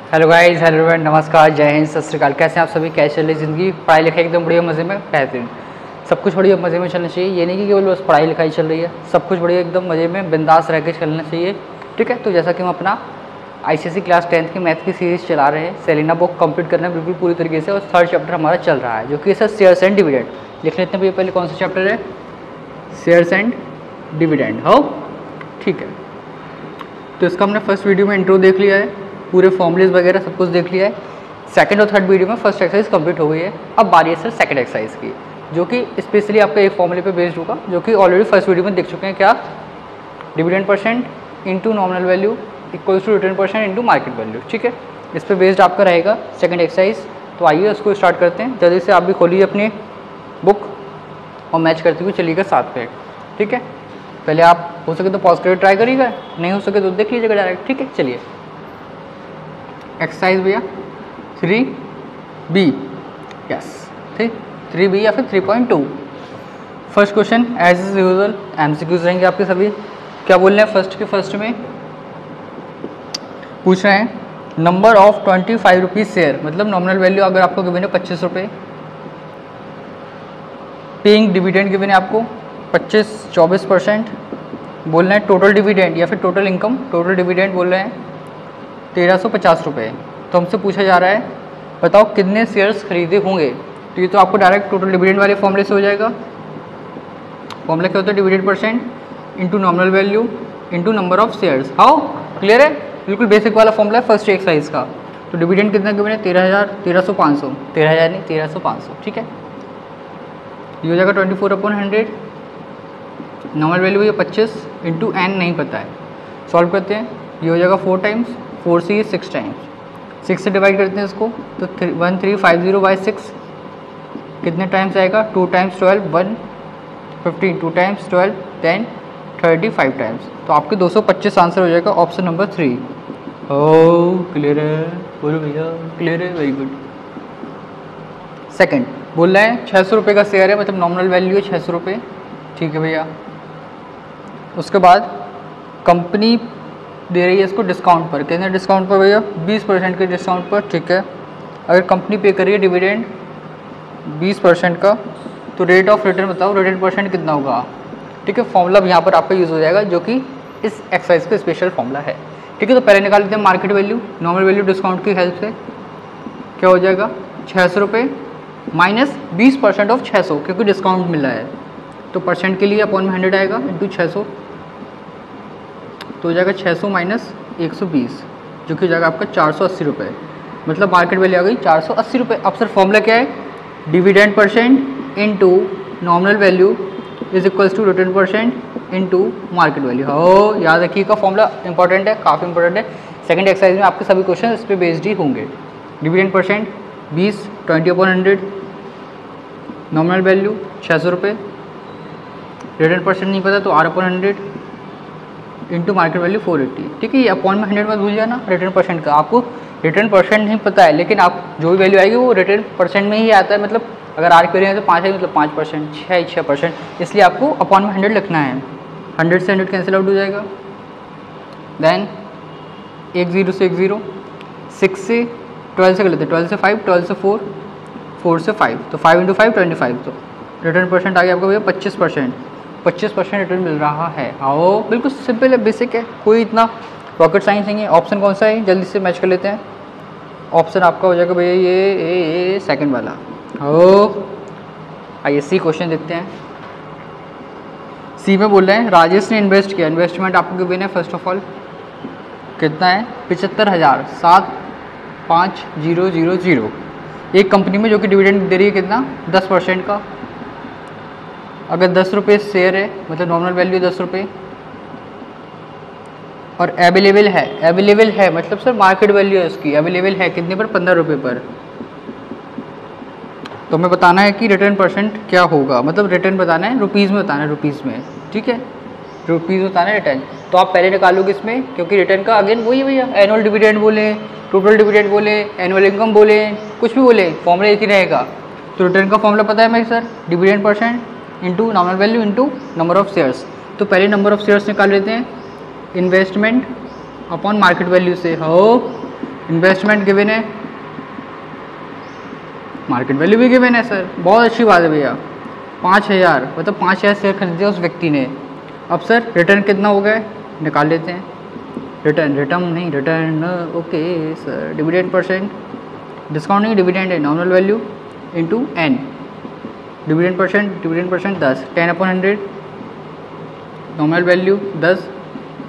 Hello guys, hello everyone, नमस्कार, जय हिंद, सत श्री अकाल। कैसे हैं आप सभी? कैसे चल रही ज़िंदगी? पढ़ाई लिखाई एकदम बढ़िया मज़े में? बेहतरीन। सब कुछ बढ़िया मज़े में चलना चाहिए। ये नहीं कि केवल बस पढ़ाई लिखाई चल रही है, सब कुछ बढ़िया एकदम मज़े में बिंदास रह के चलना चाहिए। ठीक है, तो जैसा कि हम अपना ICSE क्लास 10th की मैथ की सीरीज़ चला रहे हैं, सेलिना बुक कंप्लीट करना है बिल्कुल पूरी तरीके से, और थर्ड चैप्टर हमारा चल रहा है जो कि है शेयर्स एंड डिविडेंड। लिख लेते हैं भैया, पहले कौन सा चैप्टर है? Shares and dividend. हो ठीक है, तो इसका हमने फर्स्ट वीडियो में इंट्रो देख लिया है, पूरे फॉर्मूलेज वगैरह सब कुछ देख लिया है। सेकंड और थर्ड वीडियो में फर्स्ट एक्सरसाइज कंप्लीट हो गई है। अब बारी है सर सेकंड एक्सरसाइज की, जो कि स्पेशली आपका एक फॉर्मूले पे बेस्ड होगा, जो कि ऑलरेडी फर्स्ट वीडियो में देख चुके हैं। क्या? Dividend percent into nominal value equals to return percent into market value. ठीक है, इस पर बेस्ड आपका रहेगा सेकंड एक्सरसाइज। तो आइए उसको स्टार्ट करते हैं। जल्दी से आप भी खोलिए अपनी बुक और मैच करते हुए चलिएगा साथ में। ठीक है, पहले आप हो सके तो पॉज करके ट्राई करिएगा, नहीं हो सके तो देख लीजिएगा डायरेक्ट। ठीक है, चलिए एक्सरसाइज भैया 3B, यस 3B या फिर 3.2। First question as is usual MCQs रहेंगे आपके सभी। क्या बोल रहे हैं? फर्स्ट के फर्स्ट में पूछ रहे हैं नंबर ऑफ 25 रुपीज़ शेयर, मतलब नॉमिनल वैल्यू अगर आपको गिवन है 25 रुपये, पेइंग डिविडेंड गिवन है आपको 24%। बोल रहे हैं टोटल डिविडेंड या फिर टोटल इनकम, टोटल डिविडेंड बोल रहे हैं 1350 रुपये। तो हमसे पूछा जा रहा है बताओ कितने शेयर्स खरीदे होंगे। तो ये तो आपको डायरेक्ट टोटल डिविडेंड वाले फॉर्मूले से हो जाएगा। फॉर्मूला क्या होता है? Dividend percent into nominal value into number of shares. How clear है? बिल्कुल बेसिक वाला फॉर्मूला है फर्स्ट एक्सरसाइज का। तो डिविडेंड कितना गिवन है? 13,500 नहीं 13,500। ठीक है, ये हो जाएगा 24/100। नॉमिनल वैल्यू है 25 इंटू n नहीं पता है, सॉल्व करते हैं। ये हो जाएगा 4 टाइम्स, 4 से 6 टाइम्स, 6 से डिवाइड करते हैं इसको तो 1350/6 कितने टाइम्स आएगा? 2 टाइम्स 12 115, 2 टाइम्स 12 10 35 टाइम्स। तो आपके 225 आंसर हो जाएगा ऑप्शन नंबर 3। ओह क्लियर है? बोलो भैया क्लियर है, वेरी गुड। सेकंड बोल रहे हैं 600 रुपये का शेयर है, मतलब नॉमिनल वैल्यू है 600 रुपये। ठीक है भैया, उसके बाद कंपनी दे रही है इसको डिस्काउंट पर। कितने डिस्काउंट पर भैया? 20% के डिस्काउंट पर। ठीक है, अगर कंपनी पे करिए डिविडेंड 20% का, तो रेट ऑफ रिटर्न बताओ, रिटर्न परसेंट कितना होगा? ठीक है, फॉर्मूला यहाँ पर आपका यूज़ हो जाएगा, जो कि इस एक्सरसाइज का स्पेशल फॉर्मूला है। ठीक है, तो पहले निकाल लेते हैं market value, nominal value discount की हेल्प से। क्या हो जाएगा? 600 रुपये माइनस 20% ऑफ 600, क्योंकि डिस्काउंट मिल रहा है तो परसेंट के लिए अपॉन में 100 आएगा इंटू 600, तो हो जाएगा 600 माइनस 120, जो कि हो जाएगा आपका 480 रुपये। मतलब मार्केट वैल्यू आ गई 480 रुपये। अब सर फॉर्मूला क्या है? Dividend percent into nominal value is equals to return percent into market value. हो याद रखिएगा, फॉर्मूला इंपॉर्टेंट है, काफ़ी इंपॉर्टेंट है। सेकंड एक्सरसाइज में आपके सभी क्वेश्चन इस पर बेस्ड ही होंगे। डिविडेंड परसेंट 20 20/100, नॉमिनल वैल्यू 600 रुपये, रिटर्न परसेंट नहीं पता तो R/100 इंटू मार्केट वैल्यू 480। ठीक है, ये अपॉन में 100 मत भूल जाना रिटर्न परसेंट का। आपको रिटर्न परसेंट नहीं पता है, लेकिन आप जो भी वैल्यू आएगी वो रिटर्न परसेंट में ही आता है। मतलब अगर R क्वेरी है तो 5 है, मतलब 5%, 6%, इसलिए आपको अपॉन में 100 लिखना है। 100 से 100 कैंसिल आउट हो जाएगा। देन 1 0 से 1 0, 6 से 12 से कर लेते हैं, 12 से 5, 12 से 4, 4 से 5, तो 5 इंटू 5 25। तो रिटर्न परसेंट आ गया आपका भैया 25%। 25% रिटर्न मिल रहा है। आओ बिल्कुल सिंपल है, बेसिक है, कोई इतना रॉकेट साइंस नहीं है। ऑप्शन कौन सा है? जल्दी से मैच कर लेते हैं। ऑप्शन आपका हो जाएगा भैया ये सेकंड वाला। ओ आइए सी क्वेश्चन देखते हैं। सी में बोल रहे हैं राजेश ने इन्वेस्ट किया, इन्वेस्टमेंट आपको गिवन है फर्स्ट ऑफ ऑल कितना है? 75,007,5,000 एक कंपनी में, जो कि डिविडेंड दे रही है कितना? 10% का। अगर 10 रुपये शेयर है, मतलब नॉमिनल वैल्यू 10 रुपये, और अवेलेबल है मतलब सर मार्केट वैल्यू है उसकी, अवेलेबल है कितने पर? 15 रुपये पर। तो हमें बताना है कि रिटर्न परसेंट क्या होगा, मतलब रिटर्न बताना है, रुपीज़ में बताना है, रुपीज़ में। ठीक है, रुपीज़ बताना है रिटर्न। तो आप पहले निकालोगे इसमें, क्योंकि रिटर्न का अगेन वही है भैया, एनुअल डिविडेंड बोले, टोटल डिविडेंड बोले, एनुअल इनकम बोले, कुछ भी बोले, फॉर्मूला एक ही रहेगा। तो रिटर्न का फॉर्मूला पता है मेरे sir, dividend percent into nominal value into number of shares. तो पहले नंबर ऑफ शेयर्स निकाल लेते हैं, इन्वेस्टमेंट अपॉन मार्केट वैल्यू से। हो इन्वेस्टमेंट गिवन है, मार्केट वैल्यू भी गिवन है सर, बहुत अच्छी बात है भैया। 5000 मतलब 5000 शेयर खरीदे उस व्यक्ति ने। अब सर रिटर्न कितना हो गया निकाल लेते हैं। Return okay sir, dividend percent, discount नहीं डिविडेंड है, nominal value into n, dividend percent 10, 10/100, nominal value 10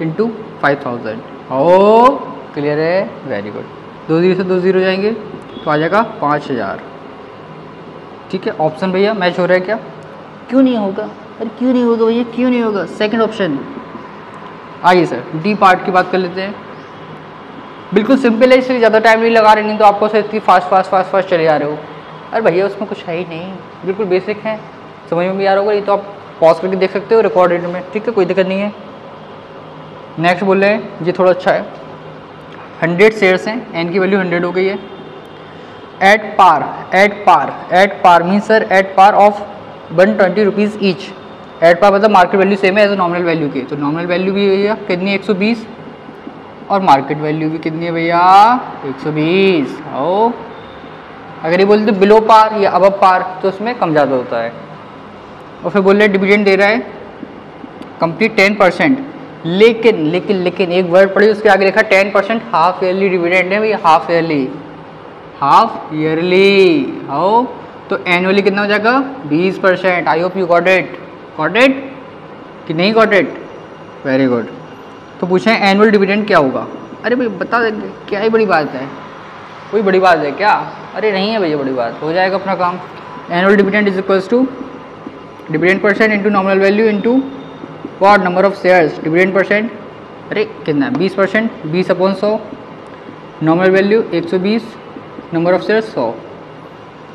into 5000। ओ क्लियर है, वेरी गुड। 2 0 से 2 0 जाएंगे तो आ जाएगा 5000। ठीक है, ऑप्शन भैया मैच हो रहा है क्या? क्यों नहीं होगा? अरे क्यों नहीं होगा भैया, क्यों नहीं होगा? Second option. आइए सर डी पार्ट की बात कर लेते हैं। बिल्कुल सिंपल है, इसलिए ज़्यादा टाइम नहीं लगा रहे, नहीं तो आपको सर इतनी फास्ट चले जा रहे हो। अरे भैया उसमें कुछ है ही नहीं, बिल्कुल बेसिक है, समझ में भी आ रहा होगा। ये तो आप पॉज करके देख सकते हो रिकॉर्डेड में, ठीक है, कोई दिक्कत नहीं है। नेक्स्ट बोल रहे हैं, ये थोड़ा अच्छा है। 100 शेयर्स हैं, एन की वैल्यू 100 हो गई है। At par mean sir at par of 120 rupees each. At par मतलब मार्केट वैल्यू सेम है एज नॉमिनल वैल्यू के, तो नॉमिनल वैल्यू भी भैया कितनी 120 और मार्केट वैल्यू भी कितनी है भैया 120। ओ अगर ये बोलते बिलो पार या अबव पार तो उसमें कम ज़्यादा होता है। और फिर बोल रहे डिविडेंड दे रहा है कंप्लीट 10%, लेकिन एक वर्ड पढ़ी उसके आगे लिखा 10% हाफ ईयरली डिविडेंड है भैया, हाफ ईयरली। हो तो एनुअली कितना हो जाएगा 20%। I hope you got it कि नहीं गॉट इट, वेरी गुड। तो पूछे एनुअल डिविडेंड क्या होगा? अरे भाई बता देंगे, क्या ही बड़ी बात है, कोई बड़ी बात है क्या? अरे नहीं है भैया बड़ी बात, हो जाएगा अपना काम। Annual dividend is equals to dividend percent into nominal value into what number of shares. Dividend percent अरे कितना 20%, 20/100, nominal value 120, number of shares 100।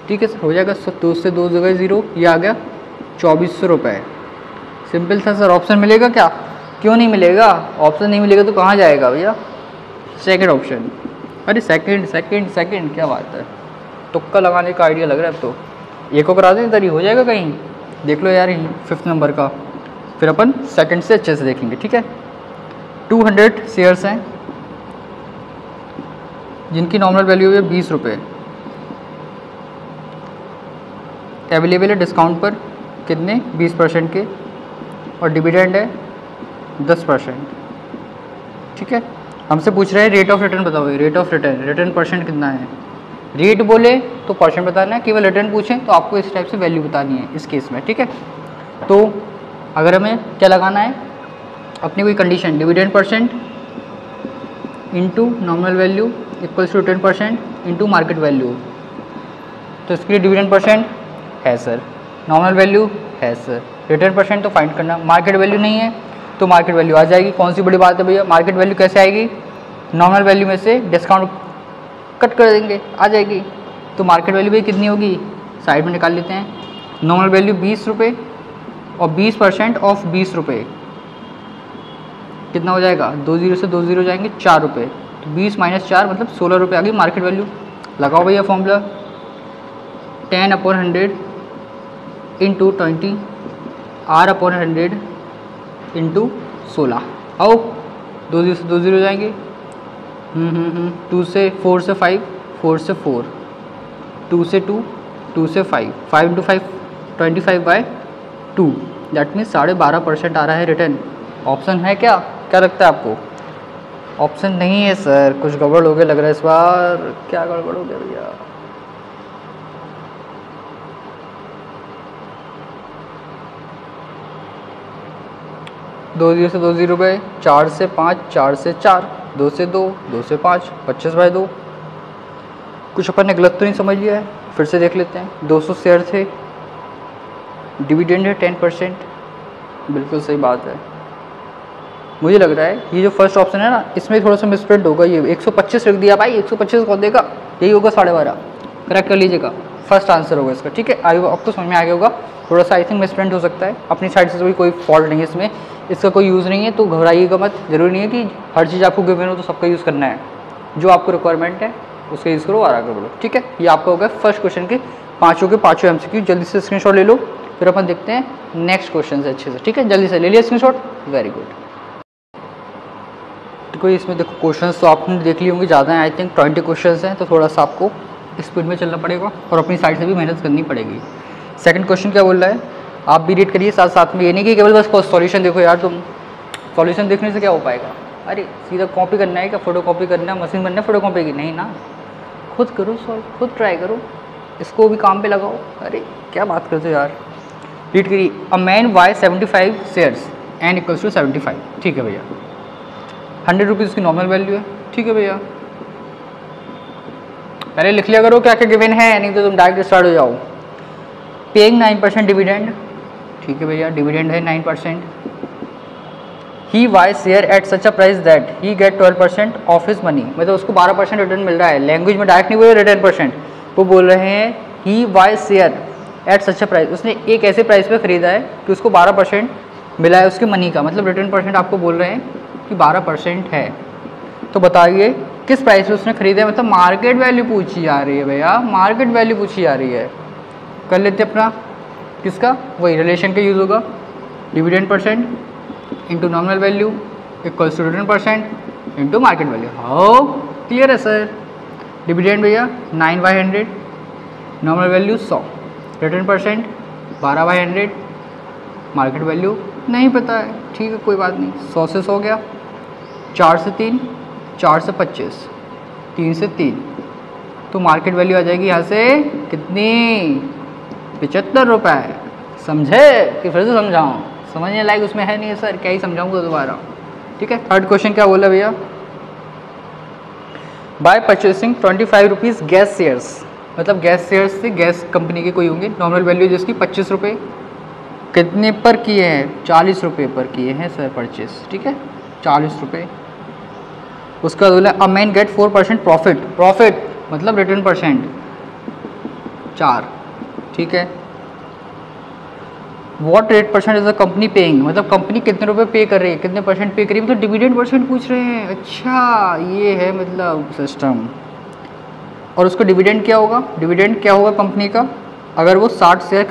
ठीक है सर, हो जाएगा 2 से 2 जगह 0, ये आ गया 2400 रुपये। सिंपल था सर। ऑप्शन मिलेगा क्या? क्यों नहीं मिलेगा? ऑप्शन नहीं मिलेगा तो कहाँ जाएगा भैया? Second option. अरे सेकंड क्या बात है, तुक्का लगाने का आइडिया लग रहा है। अब तो एक को करा दें तरी हो जाएगा कहीं, देख लो यार 5th नंबर का, फिर अपन सेकंड से अच्छे से देखेंगे। ठीक है, 200 शेयर्स हैं जिनकी नॉमिनल वैल्यू है 20 रुपये, अवेलेबल है डिस्काउंट पर कितने 20% के, और डिविडेंड है 10%। ठीक है, हमसे पूछ रहे हैं रेट ऑफ रिटर्न बताओ। रेट ऑफ रिटर्न परसेंट कितना है? रेट बोले तो परसेंट बताना है, केवल रिटर्न पूछें तो आपको इस टाइप से वैल्यू बतानी है इस केस में। ठीक है, तो अगर हमें क्या लगाना है अपनी कोई condition, dividend percent into nominal value equals to 10% into market value. तो इसके लिए डिविडेंड परसेंट है सर, नॉमिनल वैल्यू है सर, रिटर्न परसेंट तो फाइंड करना। मार्केट वैल्यू नहीं है तो मार्केट वैल्यू आ जाएगी। कौन सी बड़ी बात है भैया, मार्केट वैल्यू कैसे आएगी? नॉमिनल वैल्यू में से डिस्काउंट कट कर देंगे, आ जाएगी। तो मार्केट वैल्यू भी कितनी होगी, साइड में निकाल लेते हैं। नॉमिनल वैल्यू 20 रुपये और 20% ऑफ 20 रुपये कितना हो जाएगा? 2 0 से 2 0 जाएंगे 4 रुपये, तो 20 - 4 मतलब 16 रुपये आ गई मार्केट वैल्यू। लगाओ भैया फॉर्मूला, 10/100 इंटू 20 R/100 इंटू 16। आओ 2 0 से 2 0 जाएंगे, 2 से 4 से 5, 4 से 4, 2 से 2, 2 से 5, 5 इंटू 5 25/2, दैट मीन्स 12.5% आ रहा है रिटर्न। ऑप्शन है क्या? क्या लगता है आपको? ऑप्शन नहीं है सर, कुछ गड़बड़ हो गया लग रहा है इस बार। क्या गड़बड़ हो गया भैया? दो 0 से 2 0 गए, 4 से 5, 4 से 4, 2 से 2, 2 से 5, 25/2। कुछ अपन ने गलत तो नहीं समझ लिया है? फिर से देख लेते हैं। 200 शेयर थे, डिविडेंड है 10%, बिल्कुल सही बात है। मुझे लग रहा है ये जो फर्स्ट ऑप्शन है ना, इसमें थोड़ा सा मिसप्रिंट होगा। ये 125 रख दिया भाई, 125 कौन देगा? यही होगा 12.5, करेक्ट कर लीजिएगा, फर्स्ट आंसर होगा इसका। ठीक है, आपको समझ में आ गया होगा। थोड़ा सा आई थिंक मिसप्रिंट हो सकता है, अपनी साइड से कोई फॉल्ट नहीं है इसमें, इसका कोई यूज़ नहीं है, तो घबराइएगा मत। जरूरी नहीं है कि हर चीज़ आपको गिवन हो तो सबका यूज़ करना है। जो आपको रिक्वायरमेंट है उसका यूज़ करो और आगे बढ़ो। ठीक है, ये आपका होगा फर्स्ट क्वेश्चन के पाँचों MCQ। जल्दी से स्क्रीनशॉट ले लो, फिर अपन देखते हैं नेक्स्ट क्वेश्चन से अच्छे से। ठीक है, जल्दी से ले लिया स्क्रीनशॉट, वेरी गुड। तो कोई इसमें देखो क्वेश्चंस तो आपने देख लिए होंगे, ज़्यादा हैं, आई थिंक 20 क्वेश्चंस हैं, तो थोड़ा सा आपको स्पीड में चलना पड़ेगा और अपनी साइड से भी मेहनत करनी पड़ेगी। सेकंड क्वेश्चन क्या बोल रहा है, आप भी रीड करिए साथ साथ में, ये नहीं कि केवल बस सॉल्यूशन देखो यार, तुम सॉल्यूशन देखने से क्या हो पाएगा, अरे सीधा कॉपी करना है क्या, फोटो कॉपी करना है, मशीन बनना है फोटो कॉपी की, नहीं ना, खुद करो सॉल्व, खुद ट्राई करो, इसको भी काम पे लगाओ। अरे क्या बात करते हो यार। रीड करिए, a man buy 75 shares n equals to 75, ठीक है भैया, 100 रुपीज़ की नॉर्मल वैल्यू है, ठीक है भैया। पहले लिख लिया करो क्या क्या गिवन है, नहीं तो तुम डायरेक्ट स्टार्ट हो जाओ। पेइंग 9% डिविडेंड, ठीक है भैया, डिविडेंड है 9%। He buy share at such a price that he get 12% of his money, मतलब उसको 12% रिटर्न मिल रहा है। लैंग्वेज में डायरेक्ट नहीं बोल रहे रिटर्न परसेंट, वो बोल रहे हैं he buy share at such a price, उसने एक ऐसे प्राइस पे खरीदा है कि उसको 12% मिला है उसके मनी का, मतलब रिटर्न परसेंट आपको बोल रहे हैं कि 12% है। तो बताइए किस प्राइस पे उसने खरीदा है, मतलब मार्केट वैल्यू पूछी जा रही है भैया, मार्केट वैल्यू पूछी जा रही है। कर लेते अपना किसका, वही रिलेशन का यूज़ होगा, dividend percent into nominal value equals to return percent into market value. How clear है सर। डिविडेंड भैया 9/100, nominal value 100, return percent 12/100, market value नहीं पता है, ठीक है कोई बात नहीं, 100 से 100 गया, 4 से 3, 4 से 25, 3 से 3, तो मार्केट वैल्यू आ जाएगी यहाँ से कितनी, 75 रुपये। समझे कि फिर से समझाऊँ, समझने लायक उसमें है नहीं है सर, क्या ही समझाऊंगा दोबारा, ठीक है। थर्ड क्वेश्चन क्या बोला भैया, buy purchasing 25 rupees gas shares, मतलब गैस शेयर्स से गैस कंपनी के कोई होंगे, नॉमिनल वैल्यू जिसकी 25 रुपये, कितने पर किए हैं, 40 रुपये पर किए हैं सर परचेस, ठीक है 40 रुपये। उसका बोला a man get 4% profit, profit मतलब रिटर्न परसेंट 4, ठीक है। What rate percent is the company paying, मतलब कंपनी कितने रुपए पे कर रही है, कितने परसेंट पे कर रही है, मतलब डिविडेंड परसेंट पूछ रहे हैं। अच्छा ये है मतलब सिस्टम। और उसको डिविडेंड क्या होगा, डिविडेंड क्या होगा कंपनी का, अगर वो 60 शेयर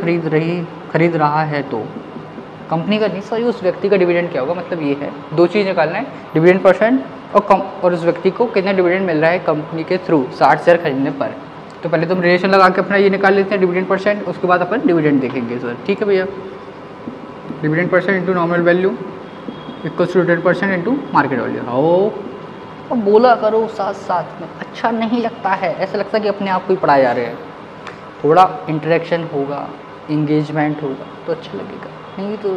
खरीद रहा है तो, कंपनी का नहीं सॉरी उस व्यक्ति का डिविडेंड क्या होगा, मतलब ये है दो चीज़ निकालना है, डिविडेंड परसेंट और उस व्यक्ति को कितना डिविडेंड मिल रहा है कंपनी के थ्रू 60 शेयर खरीदने पर। तो पहले तुम रिलेशन लगा के अपना ये निकाल लेते हैं डिविडेंड परसेंट, उसके बाद अपन डिविडेंड देखेंगे सर, ठीक है भैया। Dividend percent into nominal value equals to return percent into market value. हो अब बोला करो साथ साथ में, अच्छा नहीं लगता है, ऐसा लगता है कि अपने आप को ही पढ़ाए जा रहे हैं। थोड़ा इंटरेक्शन होगा, इंगेजमेंट होगा तो अच्छा लगेगा, नहीं तो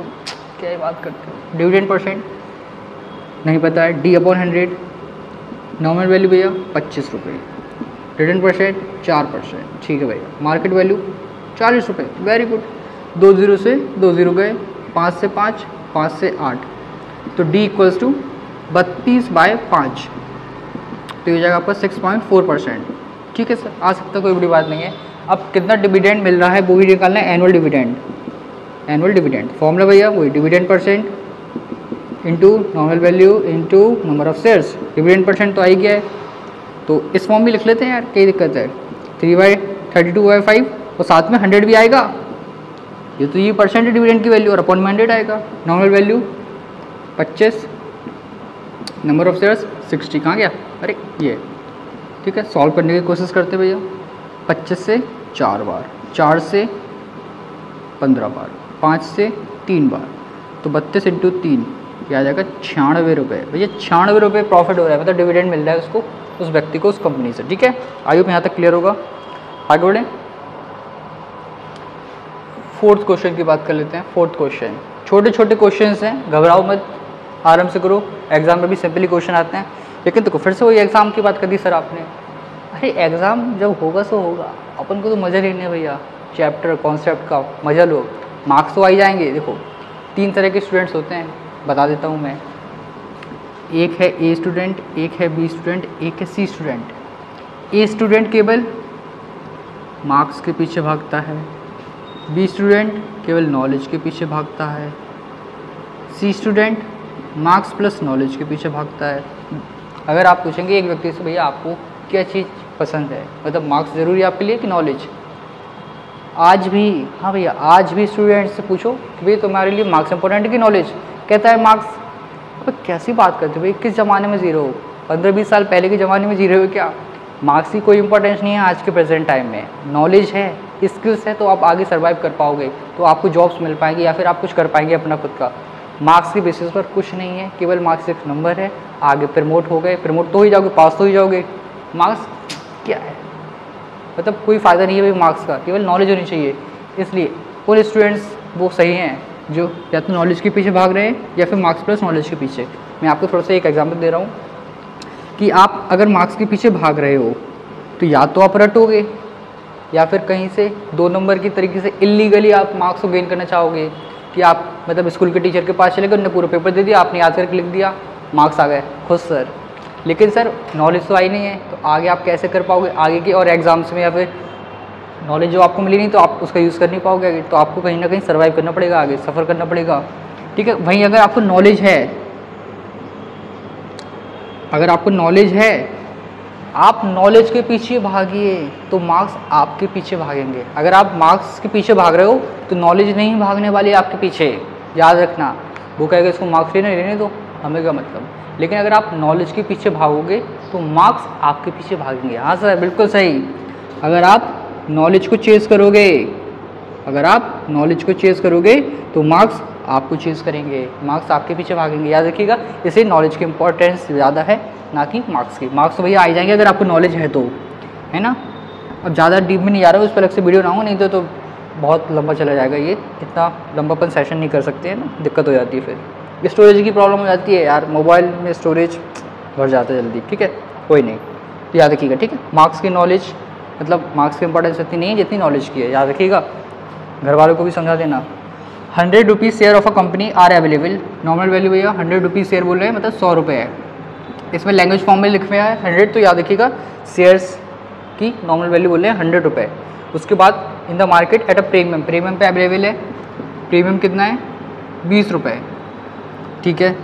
क्या ही बात करते हो। डिविडेंड परसेंट नहीं पता है, D/100, नॉमिनल वैल्यू भैया 25 रुपये, रिटर्न परसेंट 4%, ठीक है भैया। मार्केट वैल्यू 40 रुपये, वेरी गुड। 2 0 से 2 0 गए, 5 से 5, 5 से 8, तो D इक्वल्स टू 32/5, तो ये जाएगा आपका 6.4%, ठीक है सर, आ सकता कोई बड़ी बात नहीं है। अब कितना डिविडेंड मिल रहा है वो भी निकालना है, annual dividend, annual dividend formula भैया वही dividend percent into nominal value into number of shares, dividend percent तो आ ही गया है, तो इस फॉर्म में लिख लेते हैं यार, क्या दिक्कत है, 3/32/5 और साथ में 100 भी आएगा, ये तो ये परसेंट डिविडेंड की वैल्यू और अपॉन में 100 आएगा। Nominal value 25, number of shares 60, कहाँ गया, अरे ये, ठीक है। सॉल्व करने की कोशिश करते भैया, 25 से 4 बार, 4 से 15 बार, 5 से 3 बार, तो 32 इंटू 3 क्या आ जाएगा 96 रुपये भैया, 96 रुपये प्रॉफिट हो रहा है, मतलब डिविडेंड मिल रहा है उसको, उस व्यक्ति को, उस कंपनी से, ठीक है। आई होप यहाँ तक क्लियर होगा, आगे बढ़ें। फोर्थ क्वेश्चन की बात कर लेते हैं। फोर्थ क्वेश्चन छोटे छोटे क्वेश्चन हैं, घबराओ मत, आराम से करो, एग्जाम में भी सिंपली क्वेश्चन आते हैं। लेकिन देखो फिर से वही एग्जाम की बात कर दी सर आपने, अरे एग्ज़ाम जब होगा सो होगा, अपन को तो मज़ा लेने है भैया, चैप्टर कॉन्सेप्ट का मज़ा लो, मार्क्स तो आ ही जाएंगे। देखो 3 तरह के स्टूडेंट्स होते हैं, बता देता हूँ मैं, एक है ए स्टूडेंट, एक है बी स्टूडेंट, एक है सी स्टूडेंट। ए स्टूडेंट केवल मार्क्स के पीछे भागता है, बी स्टूडेंट केवल नॉलेज के पीछे भागता है, सी स्टूडेंट मार्क्स प्लस नॉलेज के पीछे भागता है। अगर आप पूछेंगे एक व्यक्ति से भैया आपको क्या चीज़ पसंद है, मतलब मार्क्स ज़रूरी है आपके लिए कि नॉलेज, आज भी, हाँ भैया आज भी स्टूडेंट से पूछो कि भाई तुम्हारे लिए मार्क्स इंपॉर्टेंट है कि नॉलेज, कहता है मार्क्स। पर कैसी बात करते हो भाई, किस ज़माने में ज़ीरो हो? 15-20 साल पहले के ज़माने में ज़ीरो हो क्या? मार्क्स की कोई इंपॉर्टेंस नहीं है आज के प्रेजेंट टाइम में। नॉलेज है, स्किल्स है, तो आप आगे सर्वाइव कर पाओगे, तो आपको जॉब्स मिल पाएंगी या फिर आप कुछ कर पाएंगे अपना खुद का। मार्क्स की बेसिस पर कुछ नहीं है, केवल मार्क्स एक नंबर है। आगे प्रमोट हो गए, प्रमोट तो ही जाओगे, पास तो ही जाओगे। मार्क्स क्या है, मतलब कोई फ़ायदा नहीं है भाई मार्क्स का, केवल नॉलेज होनी चाहिए। इसलिए उन स्टूडेंट्स वो सही हैं जो या तो नॉलेज के पीछे भाग रहे हैं या फिर मार्क्स प्लस नॉलेज के पीछे। मैं आपको थोड़ा सा एक एग्जांपल दे रहा हूँ कि आप अगर मार्क्स के पीछे भाग रहे हो तो या तो आप रटोगे या फिर कहीं से 2 नंबर की तरीके से इलीगली आप मार्क्स को गेन करना चाहोगे कि आप मतलब स्कूल के टीचर के पास चले गए, उन्होंने पूरा पेपर दे दिया, आपने याद करके लिख दिया, मार्क्स आ गए, खुश सर। लेकिन सर नॉलेज तो आई नहीं है, तो आगे आप कैसे कर पाओगे आगे के और एग्ज़ाम्स में, या फिर नॉलेज जो आपको मिली नहीं तो आप उसका यूज़ कर नहीं पाओगे आगे, तो आपको कहीं ना कहीं सर्वाइव करना पड़ेगा, आगे सफ़र करना पड़ेगा। ठीक है, वहीं अगर आपको नॉलेज है, अगर आपको नॉलेज है, आप नॉलेज के पीछे भागिए तो मार्क्स आपके पीछे भागेंगे। अगर आप मार्क्स के पीछे भाग रहे हो तो नॉलेज नहीं भागने वाली है आपके पीछे, याद रखना। वो कहेगा इसको मार्क्स लेने दो, हमें क्या मतलब। लेकिन अगर आप नॉलेज के पीछे भागोगे तो मार्क्स आपके पीछे भागेंगे। हाँ सर बिल्कुल सही। अगर आप नॉलेज को चेज़ करोगे, अगर आप नॉलेज को चेज़ करोगे तो मार्क्स आपको चेज़ करेंगे, मार्क्स आपके पीछे भागेंगे, याद रखिएगा। इसलिए नॉलेज की इंपॉर्टेंस ज़्यादा है ना कि मार्क्स की। मार्क्स तो भैया आ जाएंगे अगर आपको नॉलेज है तो, है ना। अब ज़्यादा डीप में नहीं जा रहा हूँ, उस पर अलग से वीडियो बनाऊँगा, नहीं तो बहुत लंबा चला जाएगा। ये इतना लंबापन सेशन नहीं कर सकते हैं ना, दिक्कत हो जाती है, फिर स्टोरेज की प्रॉब्लम हो जाती है यार, मोबाइल में स्टोरेज भर जाता है जल्दी। ठीक है, कोई नहीं, तो याद रखिएगा। ठीक है, मार्क्स की नॉलेज मतलब मार्क्स की इंपॉर्टेंस इतनी नहीं है जितनी नॉलेज की है, याद रखिएगा। घर वालों को भी समझा देना। 100 rupees share of a company are available. Normal value भैया 100 रुपीज़ शेयर बोल रहे हैं, मतलब 100 रुपये है। इसमें लैंग्वेज फॉर्म में लिखे हुए है 100, तो याद रखिएगा शेयर्स की नॉर्मल वैल्यू बोल रहे हैं 100 रुपये। उसके बाद in the market at a premium, premium पे अवेलेबल है। प्रीमियम कितना है, 20 रुपये। ठीक है,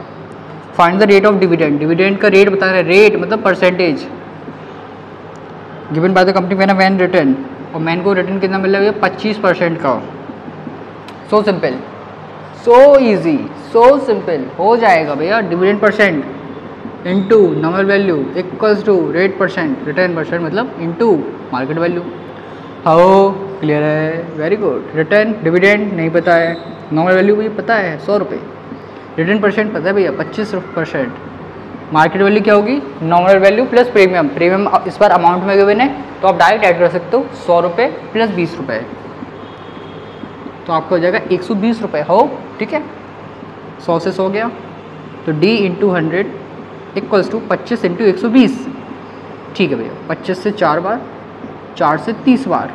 find the rate of dividend, dividend का रेट बता रहे हैं, रेट मतलब percentage given by the company when return, और मैन को रिटर्न कितना मिल रहा है, 25% का। So simple, so easy, so simple हो जाएगा भैया। Dividend percent into nominal value equals to rate percent, return percent मतलब into market value. How clear है, वेरी गुड। रिटर्न डिविडेंड नहीं पता है, नॉमिनल वैल्यू भी पता है 100 रुपये, रिटर्न परसेंट पता है भैया 25%, मार्केट वैल्यू क्या होगी, nominal value plus premium. Premium इस बार अमाउंट में गिवन है तो आप डायरेक्ट ऐड कर सकते हो, 100 रुपये प्लस 20 रुपये, तो आपका हो जाएगा 120 रुपये। हो ठीक है, 100 से 100 गया तो D into 100 equals to 25 into 120। ठीक है भैया, 25 से 4 बार, 4 से 30 बार।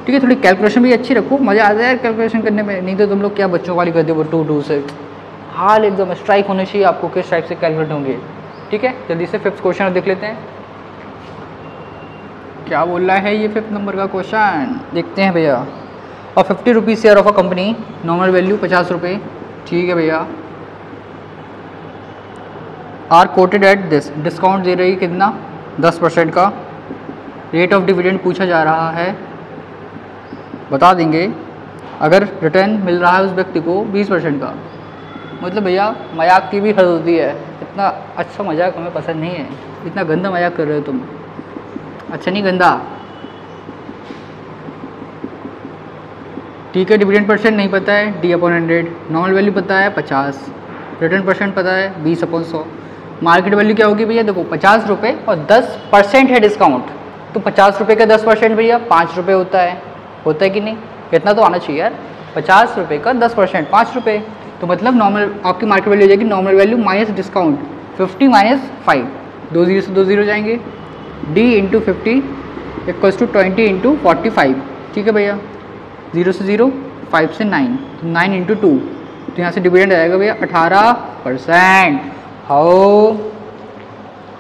ठीक है, थोड़ी कैलकुलेशन भी अच्छी रखो, मज़ा आता है यार कैलकुलेशन करने में, नहीं तो तुम लोग क्या बच्चों वाली करते हो 2 से। हाल एकदम स्ट्राइक होने चाहिए आपको, किस टाइप से कैलकुलेट होंगे। ठीक है, जल्दी से 5th क्वेश्चन देख लेते हैं, क्या बोल रहा है ये 5th नंबर का क्वेश्चन, देखते हैं भैया। और 50 rupees share of a company, nominal value 50 रुपये। ठीक है भैया, are quoted at this, discount दे रही कितना, 10% का। रेट ऑफ डिविडेंड पूछा जा रहा है, बता देंगे। अगर रिटर्न मिल रहा है उस व्यक्ति को 20% का, मतलब भैया मजाक की भी हद होती है। इतना अच्छा मजाक हमें पसंद नहीं है, इतना गंदा मजाक कर रहे हो तुम। अच्छा नहीं, गंदा। ठीक है, डिविडेंड परसेंट नहीं पता है, D/100। नॉर्मल वैल्यू पता है 50, रिटर्न परसेंट पता है 20/100। मार्केट वैल्यू क्या होगी भैया, देखो 50 रुपये और 10% है डिस्काउंट, तो 50 रुपये का 10% भैया 5 रुपये होता है कि नहीं, इतना तो आना चाहिए यार। 50 रुपये का 10% 5 रुपये, तो मतलब नॉर्मल आपकी मार्केट वैल्यू हो जाएगी normal value minus discount, 50 minus 5, 2 zero से 2 जीरो जाएंगे। D into 50 equals to 20 into 45। ठीक है भैया, 0 से 0, 5 से 9, तो 9 इंटू 2, तो यहाँ से डिविडेंड आएगा भैया 18%। हाउ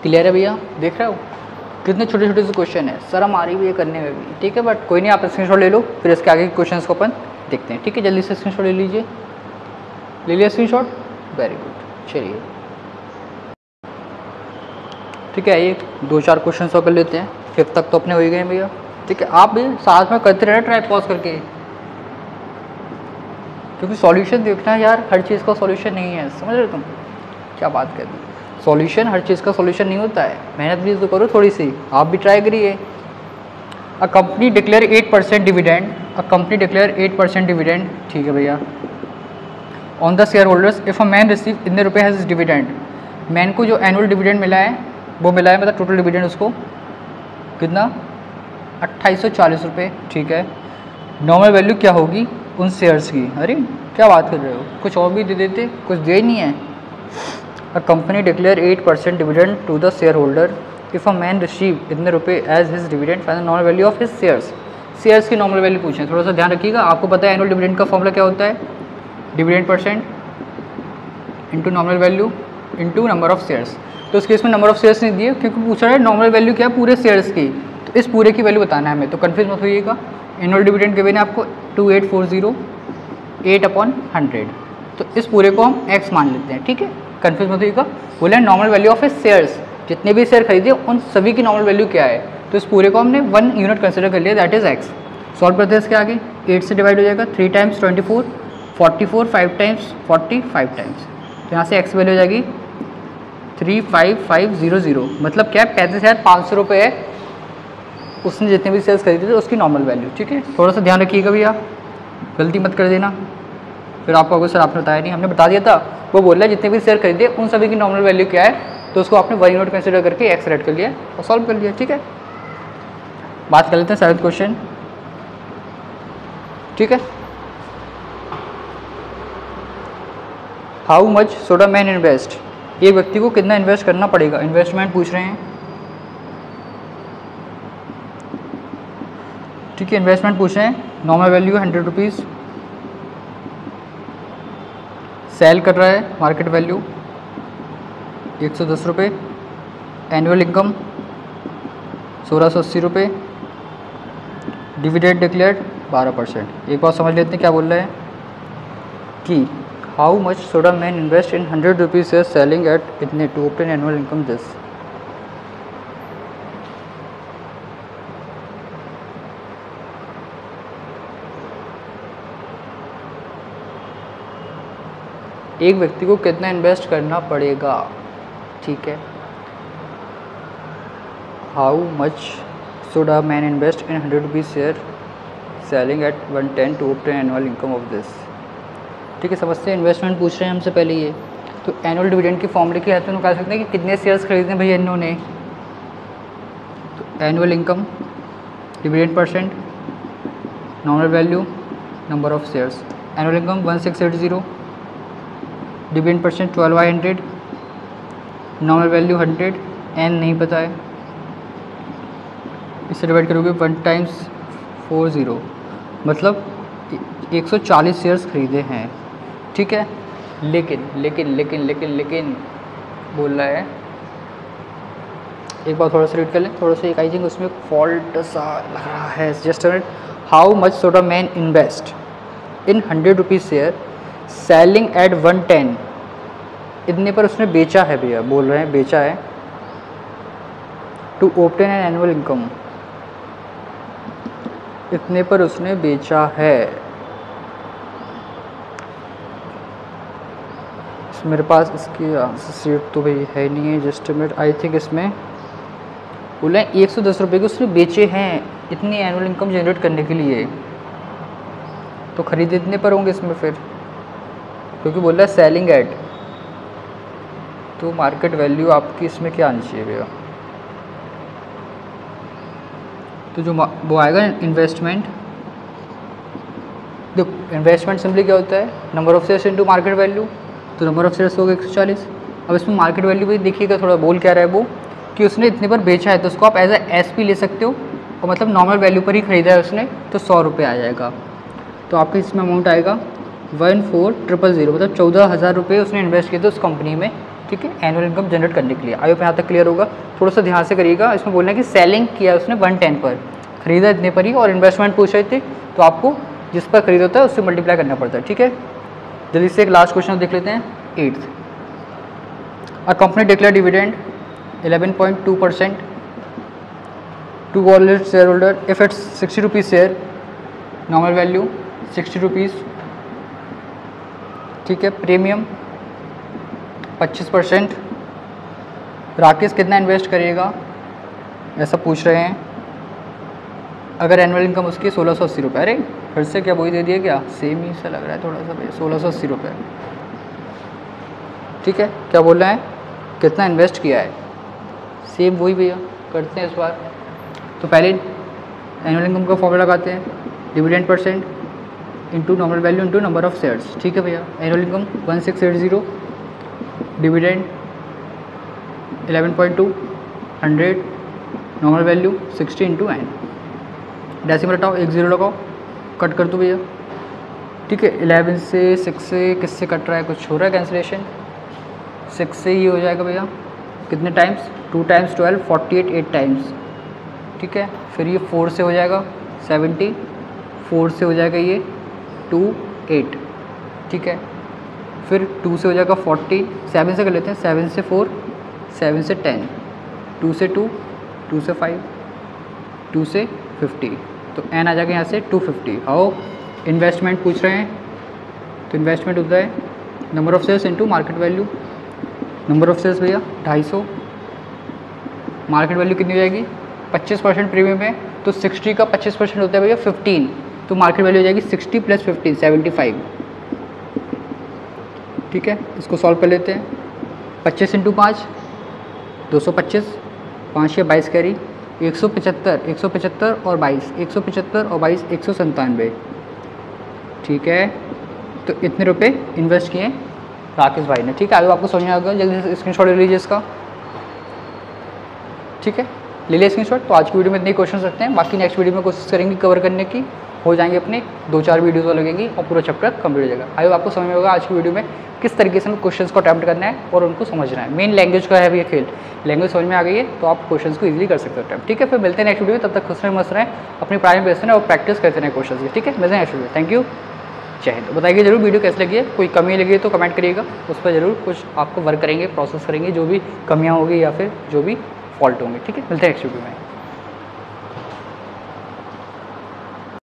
क्लियर है भैया, देख रहे हो कितने छोटे छोटे से क्वेश्चन है, शर्म आ रही है ये करने में भी। ठीक है, बट कोई नहीं, आप स्क्रीनशॉट ले लो, फिर इसके आगे के क्वेश्चंस को अपन देखते हैं। ठीक है, जल्दी से स्क्रीनशॉट ले लीजिए, ले लिया स्क्रीनशॉट, वेरी गुड। चलिए ठीक है, ये 2-4 क्वेश्चन और कर लेते हैं, 5th तक तो अपने हो ही गए भैया। ठीक है, आप भी साथ में करते रहना, ट्राई पॉज करके, क्योंकि सॉल्यूशन देखना यार, हर चीज़ का सॉल्यूशन नहीं है, समझ रहे हो तुम। क्या बात कर रहे हैं, सॉल्यूशन हर चीज़ का सॉल्यूशन नहीं होता है, मेहनत भी तो करो थोड़ी सी, आप भी ट्राई करिए। अ कंपनी डिक्लेयर 8% डिविडेंड, अ कंपनी डिक्लेयर 8% डिविडेंड, ठीक है भैया, on the share holders if a man receive इतने रुपये हैज़ डिविडेंड, मैन को जो एनुअल डिविडेंड मिला है वो मिला है, मतलब टोटल डिविडेंड उसको कितना 2840 रुपये, ठीक है। नॉर्मल वैल्यू क्या होगी उन शेयर्स की, अरे क्या बात कर रहे हो, कुछ और भी दे देते, कुछ दे ही नहीं है। A company declare 8% dividend to the shareholder if a man receive इतने रुपये as his dividend final normal value of his shares, shares की नॉर्मल वैल्यू पूछें, थोड़ा सा ध्यान रखिएगा। आपको पता है एनुअल डिविडेंड का फॉर्मूला क्या होता है, dividend percent into normal value into number of shares. तो उस केस में नंबर ऑफ शेयर्स नहीं दिए क्योंकि पूछा है नॉर्मल वैल्यू क्या है पूरे शेयर्स की, तो इस पूरे की वैल्यू बताना है हमें, तो कन्फ्यूज मत होइएगा। एनुअल डिविडेंड गिवन है आपको 2840 8/100, तो इस पूरे को हम x मान लेते हैं, ठीक है, कन्फ्यूज मत होइएगा। बोले normal value of A shares, जितने भी शेयर खरीदे उन सभी की नॉर्मल वैल्यू क्या है, तो इस पूरे को हमने 1 यूनिट कंसिडर कर लिया, दैट इज x। सॉल्व करते हैं इसके आगे, 8 से डिवाइड हो जाएगा, 3 टाइम्स 24 44, 5 टाइम्स 40 5 टाइम्स, तो यहाँ से x वैल्यू हो जाएगी 35500, मतलब क्या 35,500 रुपये है उसने जितने भी शेयर्स खरीदे थे उसकी नॉर्मल वैल्यू, ठीक है। थोड़ा सा ध्यान रखिएगा भैया, गलती मत कर देना, फिर आपको अगर सर आपने बताया नहीं, हमने बता दिया था, वो बोल रहा है जितने भी शेयर खरीदे उन सभी की नॉर्मल वैल्यू क्या है, तो उसको आपने 1 यूनिट कंसिडर करके एक्स रेट कर लिया और सॉल्व कर लिया, ठीक है। बात कर लेते हैं 7th क्वेश्चन, ठीक है। How much should a man invest, एक व्यक्ति को कितना इन्वेस्ट करना पड़ेगा, इन्वेस्टमेंट पूछ रहे हैं, ठीक है। इन्वेस्टमेंट पूछ रहे हैं, नॉर्मल वैल्यू 100 रुपीज़, सेल कर रहा है मार्केट वैल्यू 110 रुपये, एनुअल इनकम 1680 रुपये, डिविडेंड डिक्लेयर्ड 12%। एक बार समझ लेते हैं क्या बोल रहे हैं कि how much should a man invest in 100 rupees share selling at इतने to obtain annual income this. एक व्यक्ति को कितना इन्वेस्ट करना पड़ेगा, ठीक है। How much should a man invest in 100 rupees share selling at 110 to obtain annual income of this, ठीक है। समझते हैं, इन्वेस्टमेंट पूछ रहे हैं हमसे पहले ये, तो एनुअल डिविडेंड की फॉर्मूले की हेल्प से हम कह सकते हैं कि कितने शेयर्स खरीदे भैया इन्होंने, तो annual income, dividend percent, normal value, number of shares. Annual income 1680, dividend percent 12/100, normal value 100, एन नहीं पता है, इससे डिवाइड करोगे 1 टाइम्स 40, मतलब 140 शेयर्स खरीदे हैं, ठीक है। लेकिन लेकिन लेकिन लेकिन लेकिन बोल रहा है, एक बार थोड़ा सा रीड कर लें, थोड़ा सा एक आई थिंक उसमें फॉल्ट सा लग रहा है, just a minute. How much should a man invest in 100 rupees share selling at 110, इतने पर उसने बेचा है भैया, बोल रहे हैं बेचा है, to obtain an annual income, इतने पर उसने बेचा है। मेरे पास इसकी सीट तो भाई है नहीं है, जस्ट मिनट, आई थिंक इसमें बोले 110 रुपये के उसने बेचे हैं इतनी एनुअल इनकम जनरेट करने के लिए, तो खरीदे इतने पर होंगे इसमें फिर, क्योंकि बोल रहा है सेलिंग एट, तो मार्केट वैल्यू आपकी इसमें क्या आनी चाहिए भैया, तो जो वो आएगा इन्वेस्टमेंट, देखो इन्वेस्टमेंट सिंपली क्या होता है, number of shares into market value, तो नंबर ऑफ शेयर्स हो गए 140। अब इसमें मार्केट वैल्यू भी देखिएगा, थोड़ा बोल क्या रहा है वो कि उसने इतने पर बेचा है, तो उसको आप एज एस पी ले सकते हो, और मतलब नॉर्मल वैल्यू पर ही खरीदा है उसने, तो 100 रुपये आ जाएगा, तो आपके इसमें अमाउंट आएगा 14,000, मतलब 14,000 रुपये उसने इन्वेस्ट किए थे उस कंपनी में, ठीक है, एनुअल इनकम जनरेट करने के लिए। आई होप यहाँ तक क्लियर होगा, थोड़ा सा ध्यान से करिएगा। इसमें बोलना है कि सेलिंग किया उसने 110 पर, खरीदा इतने पर ही, और इन्वेस्टमेंट पूछ रहे थे, तो आपको जिस पर खरीद होता है उससे मल्टीप्लाई करना पड़ता है, ठीक है। जल्दी से एक लास्ट क्वेश्चन देख लेते हैं, 8th। A company declare dividend 11.2% to all its shareholder if its 60 rupees share, normal value 60 rupees, ठीक है। प्रीमियम 25%। राकेश कितना इन्वेस्ट करिएगा ऐसा पूछ रहे हैं। अगर एनुअल इनकम उसकी 1680 रुपये। अरे फिर से क्या वही दे दिया क्या, सेम ही सा लग रहा है थोड़ा सा भैया, 1680 रुपये। ठीक है, क्या बोल रहे हैं, कितना इन्वेस्ट किया है, सेम वही भैया करते हैं इस बार। तो पहले एनुअल इनकम का फॉर्मूला लगाते हैं, dividend percent into nominal value into number of shares. ठीक है भैया, annual income 1680, dividend 11.2, 100, nominal value 60 into n। Decimal हटाओ, 1 0 लगाओ, कट कर दो भैया। ठीक है, 11 से 6 से किससे कट रहा है, कुछ हो रहा है कैंसिलेशन, 6 से ही हो जाएगा भैया। कितने टाइम्स, 2 टाइम्स 12, 48, 8 टाइम्स। ठीक है, फिर ये 4 से हो जाएगा 70, 4 से हो जाएगा ये 2, 8। ठीक है, फिर 2 से हो जाएगा 40, 7 से कर लेते हैं, 7 से 4, 7 से 10, 2 से 2, 2 से 5, 2 से 50, तो n आ जाएगा यहाँ से 250। आओ इन्वेस्टमेंट पूछ रहे हैं, तो इन्वेस्टमेंट होता है number of shares into market value. Number of shares भैया 250, मार्केट वैल्यू कितनी हो जाएगी, 25% प्रीमियम है तो 60 का 25% होता है भैया 15, तो मार्केट वैल्यू हो जाएगी 60 + 15 75। ठीक है, इसको सॉल्व कर लेते हैं। 25 × 5 225, 5 या 22 कैरी, 175, 175 और 22, 175 और 22 197। ठीक है, तो इतने रुपए इन्वेस्ट किए राकेश भाई ने। ठीक है, आगे आपको समझ में आ गया, जल्दी से स्क्रीनशॉट ले लीजिए इसका। ठीक है, ले लिया स्क्रीनशॉट। तो आज की वीडियो में इतने क्वेश्चन रखते हैं, बाकी नेक्स्ट वीडियो में कोशिश करेंगे कवर करने की, हो जाएंगे अपने 2-4 वीडियोज़ और लगेंगी और पूरा चैप्टर कंप्लीट हो जाएगा। आई होप आपको समझ में होगा आज की वीडियो में किस तरीके से हमें क्वेश्चंस को अटैम्प्ट करना है और उनको समझना है। मेन लैंग्वेज का है भी ये खेल, लैंग्वेज समझ में आ गई है तो आप क्वेश्चंस को इजीली कर सकते हो अटैम्प्ट। ठीक है, फिर मिलते हैं नेक्स्ट वीडियो में, तब तक खुश रहें, मस्त रहें, अपनी पढ़ाई में व्यस्त रहें और प्रैक्टिस करते रहें क्वेश्चन की। ठीक है, मिलते हैं नेक्स्ट वीडियो। थैंक यू, जय हिंद। बताइए जरूर वीडियो कैसे लगी है, कोई कमी लगी है तो कमेंट करिएगा, उस पर जरूर कुछ आपको वर्क करेंगे, प्रोसेस करेंगे, जो भी कमियाँ होगी या फिर जो भी फॉल्ट होंगे। ठीक है, मिलते हैं नेक्स्ट वीडियो में।